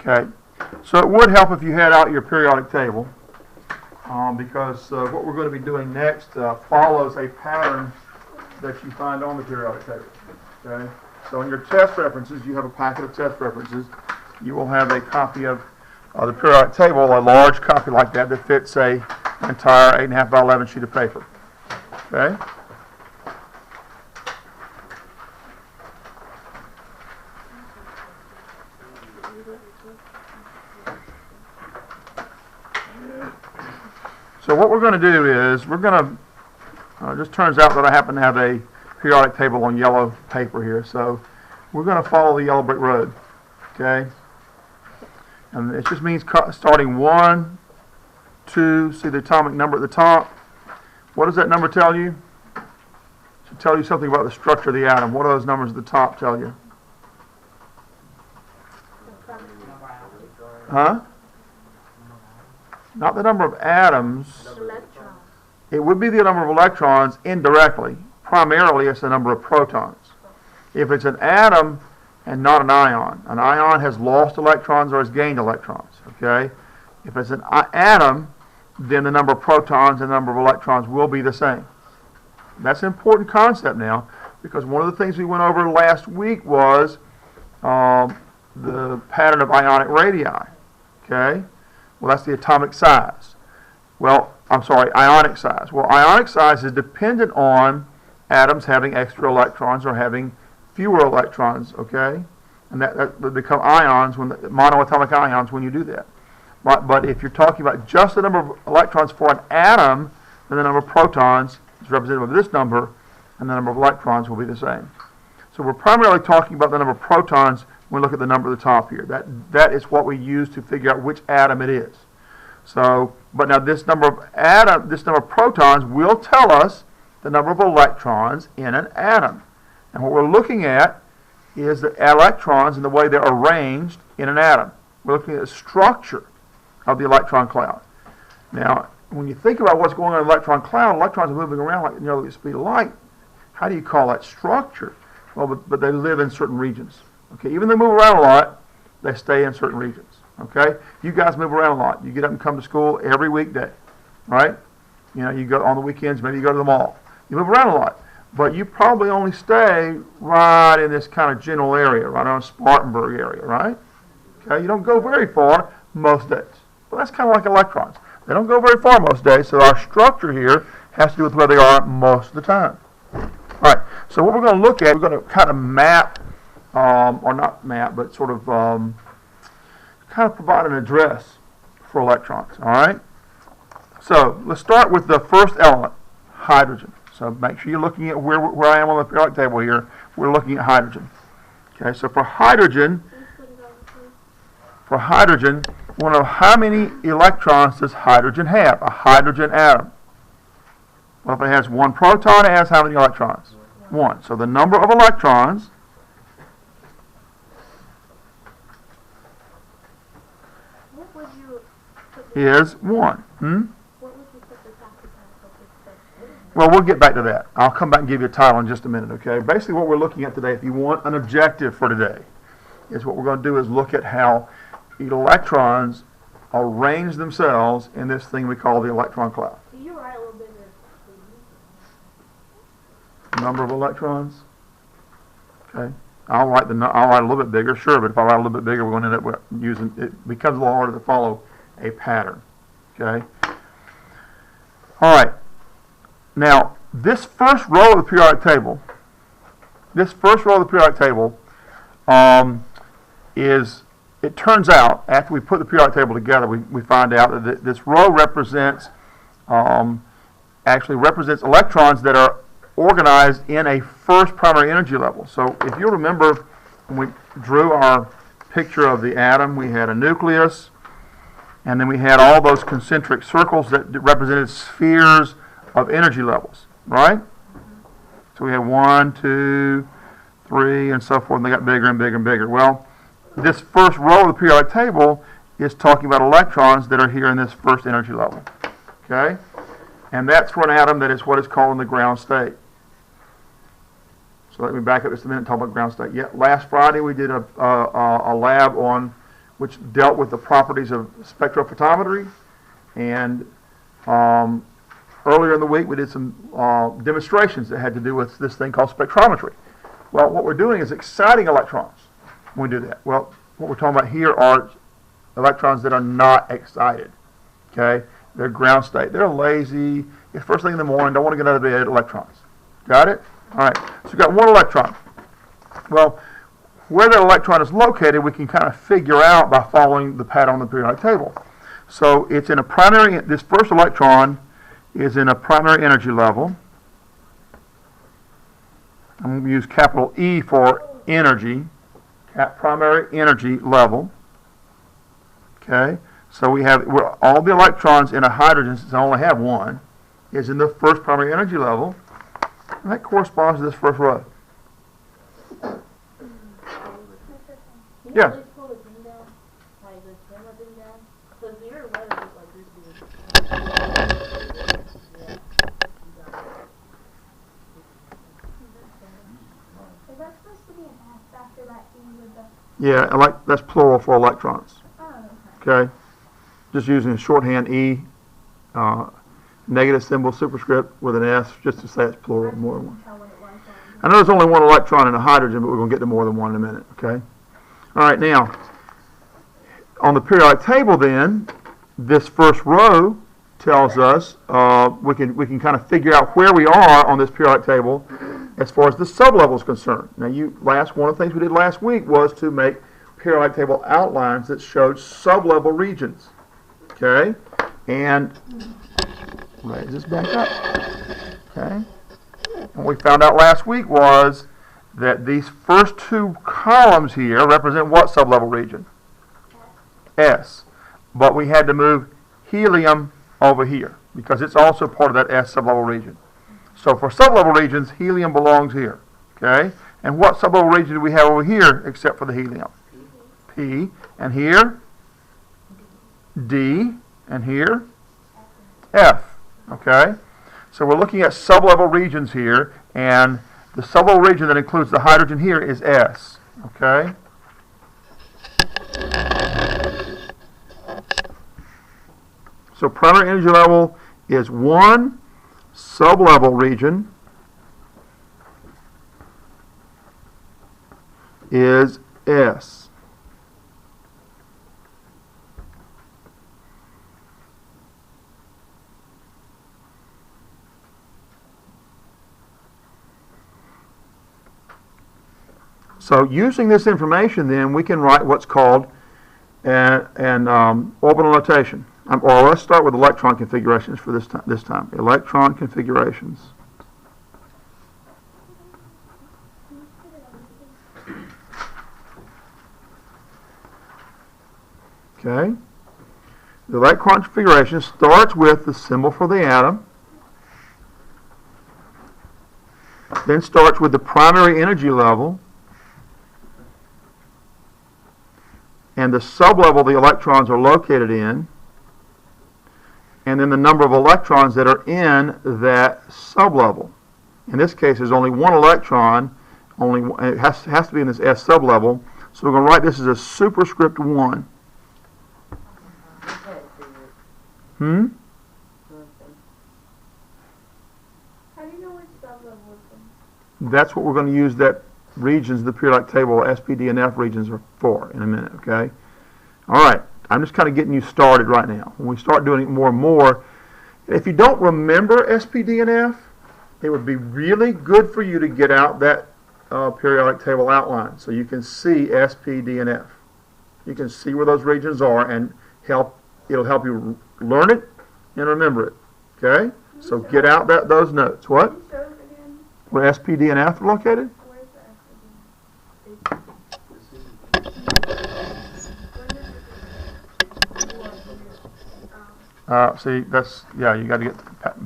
Okay, so it would help if you had out your periodic table, because what we're going to be doing next follows a pattern that you find on the periodic table. Okay, so in your test references, you have a packet of test references. You will have a copy of the periodic table, a large copy like that fits an entire 8.5 by 11 sheet of paper. Okay. So what we're going to do is we're going to, it just turns out that I happen to have a periodic table on yellow paper here, so we're going to follow the yellow brick road, okay? And it just means starting 1, 2, see the atomic number at the top. What does that number tell you? It should tell you something about the structure of the atom. What do those numbers at the top tell you? Huh? Not the number of atoms. Electrons. It would be the number of electrons indirectly. Primarily, it's the number of protons. If it's an atom and not an ion has lost electrons or has gained electrons. Okay? If it's an atom, then the number of protons and the number of electrons will be the same. That's an important concept now, because one of the things we went over last week was the pattern of ionic radii. Okay? Well, that's the atomic size. Well, I'm sorry, ionic size. Well, ionic size is dependent on atoms having extra electrons or having fewer electrons, okay? And that become ions, monoatomic ions when you do that. But if you're talking about just the number of electrons for an atom, then the number of protons is represented by this number, and the number of electrons will be the same. So we're primarily talking about the number of protons when we look at the number at the top here. That is what we use to figure out which atom it is. So, but now this number of protons will tell us the number of electrons in an atom. And what we're looking at is the electrons and the way they're arranged in an atom. We're looking at the structure of the electron cloud. Now, when you think about what's going on in the electron cloud, electrons are moving around like nearly the speed of light. How do you call that structure? Well, but they live in certain regions. Okay, even though they move around a lot, they stay in certain regions. Okay, you guys move around a lot. You get up and come to school every weekday, right? You know, you go on the weekends, maybe you go to the mall. You move around a lot, but you probably only stay right in this kind of general area, right on Spartanburg area, right? Okay, you don't go very far most days. Well, that's kind of like electrons. They don't go very far most days, so our structure here has to do with where they are most of the time. All right, so what we're going to look at, we're going to kind of map, or not map, but sort of kind of provide an address for electrons, all right? So let's start with the first element, hydrogen. So make sure you're looking at where I am on the periodic table here. We're looking at hydrogen. Okay, so for hydrogen, we want to know how many electrons does hydrogen have, a hydrogen atom. Well, if it has one proton, it has how many electrons? One. So the number of electrons is 1. Well, we'll get back to that. I'll come back and give you a title in just a minute, okay? Basically, what we're looking at today, if you want an objective for today, is what we're going to do is look at how electrons arrange themselves in this thing we call the electron cloud. Can you write a little bit Number of electrons. Okay. I'll write a little bit bigger, sure, but if I write a little bit bigger, we're going to end up using it. Becomes a little harder to follow a pattern. Okay. All right. Now, this first row of the periodic table, it turns out, after we put the periodic table together, we find out that this row actually represents electrons that are organized in a first primary energy level. So if you remember, when we drew our picture of the atom, we had a nucleus, and then we had all those concentric circles that represented spheres of energy levels, right? So we had 1, 2, 3, and so forth, and they got bigger and bigger and bigger. Well, this first row of the periodic table is talking about electrons that are here in this first energy level, okay? And that's for an atom that is what is called in the ground state. So let me back up just a minute and talk about ground state. Yeah, last Friday we did a lab on which dealt with the properties of spectrophotometry. And earlier in the week, we did some demonstrations that had to do with this thing called spectrometry. Well, what we're doing is exciting electrons when we do that. Well, what we're talking about here are electrons that are not excited. Okay? They're ground state. They're lazy. It's first thing in the morning. Don't want to get out of bed. Electrons. Got it? All right. So we've got one electron. Well, where that electron is located, we can kind of figure out by following the pattern on the periodic table. So it's in a primary, this first electron is in a primary energy level. I'm going to use capital E for energy, primary energy level. Okay, so we have all the electrons in a hydrogen, since I only have one, is in the first primary energy level. And that corresponds to this first row. Yeah. Yeah, that's plural for electrons. Okay, just using shorthand E, negative symbol superscript with an S, just to say it's plural, more than one. I know there's only one electron in a hydrogen, but we're going to get to more than one in a minute. Okay. All right, now on the periodic table, then this first row tells us we can kind of figure out where we are on this periodic table as far as the sublevel is concerned. Now, one of the things we did last week was to make periodic table outlines that showed sublevel regions. Okay, and raise this back up. Okay, and what we found out last week was that these first two columns here represent what sublevel region? S. But we had to move helium over here because it's also part of that S sublevel region. So for sublevel regions, helium belongs here. Okay? And what sublevel region do we have over here except for the helium? P. And here? D. And here? F. Okay? So we're looking at sublevel regions here, and the sublevel region that includes the hydrogen here is S. Okay? So primary energy level is 1. Sublevel region is S. So using this information, then, we can write what's called an orbital notation. Or let's start with electron configurations for this time. Electron configurations. Okay. The electron configuration starts with the symbol for the atom, then starts with the primary energy level, and the sublevel the electrons are located in, and then the number of electrons that are in that sublevel. In this case, there's only one electron. It has to be in this S sublevel. So we're going to write this as a superscript 1. How do you know which sublevel is in? That's what we're going to use that regions of the periodic table, SPD and F regions, are for in a minute, okay? All right. I'm just kind of getting you started right now. When we start doing it more and more, if you don't remember SPD and F, it would be really good for you to get out that periodic table outline so you can see SPD and F. You can see where those regions are, and it'll help you learn it and remember it. Okay? So get out those notes. What? Where SPD and F are located? Where's the SPD? You got to get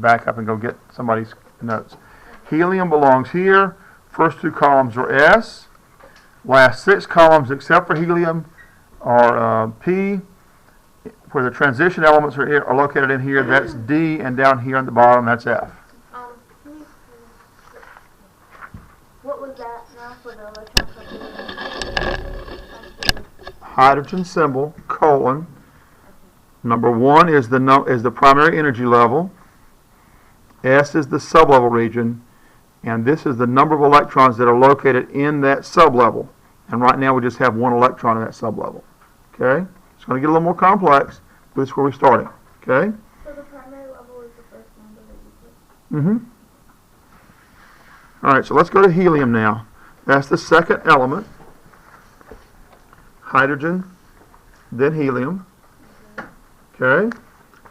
back up and go get somebody's notes. Helium belongs here. First two columns are S. Last 6 columns, except for helium, are P. Where the transition elements are located in here, that's D, and down here on the bottom, that's F. What was that now for the electron configuration? hydrogen symbol, colon. Number 1 is the primary energy level. S is the sublevel region. And this is the number of electrons that are located in that sublevel. And right now we just have 1 electron in that sublevel. Okay? It's going to get a little more complex, but this is where we're starting. Okay? So the primary level is the first number that you put? Mm-hmm. All right, so let's go to helium now. That's the second element. Hydrogen, then helium. Okay?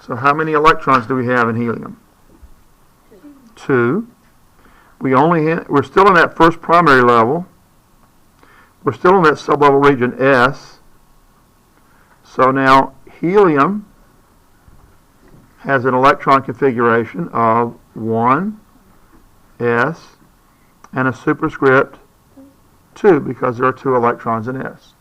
So how many electrons do we have in helium? 2. We're still in that first primary level. We're still in that sublevel region S. So now helium has an electron configuration of 1, S, and a superscript 2 because there are 2 electrons in S.